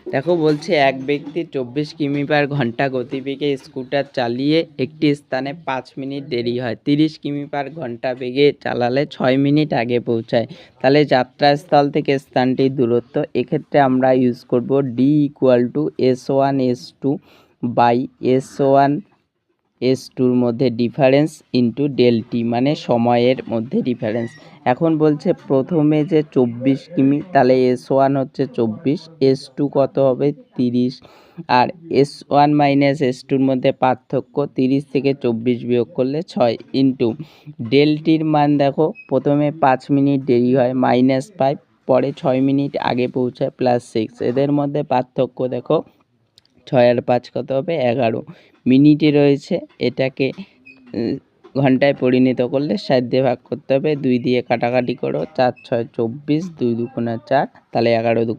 দেখো বলছে এক ব্যক্তি 24 কিমি/ঘন্টা গতিবেগে স্কুটার চালিয়ে একটি স্থানে 5 মিনিট দেরি হয়, 30 কিমি/ঘন্টা বেগে চালালে 6 মিনিট আগে পৌঁছায়। তাহলে যাত্রাস্থল থেকে স্থানটির দূরত্ব, এক্ষেত্রে আমরা ইউজ করব D=S1S2/S1S2-র মধ্যে ডিফারেন্স ইন্টু ডেলটি, মানে সময়ের মধ্যে ডিফারেন্স। এখন বলছে প্রথমে যে 24 কিমি, তাহলে S1 হচ্ছে 24, S2 কত হবে 30, আর S1 মাইনাস S2-র মধ্যে পার্থক্য 30 থেকে 24 বিয়োগ করলে 6 ইন্টু ডেলটির মান দেখো, প্রথমে 5 মিনিট দেরি হয় -5, পরে 6 মিনিট আগে পৌঁছায় +6, এদের মধ্যে পার্থক্য দেখো 6 আর 5 কত হবে 11 মিনিটে রয়েছে। এটাকে ঘন্টায় পরিণত করলে 60 দিয়ে ভাগ করতে হবে, 2 দিয়ে কাটাকাটি করো, 4 6 24, 2 2 4, তাহলে 11 2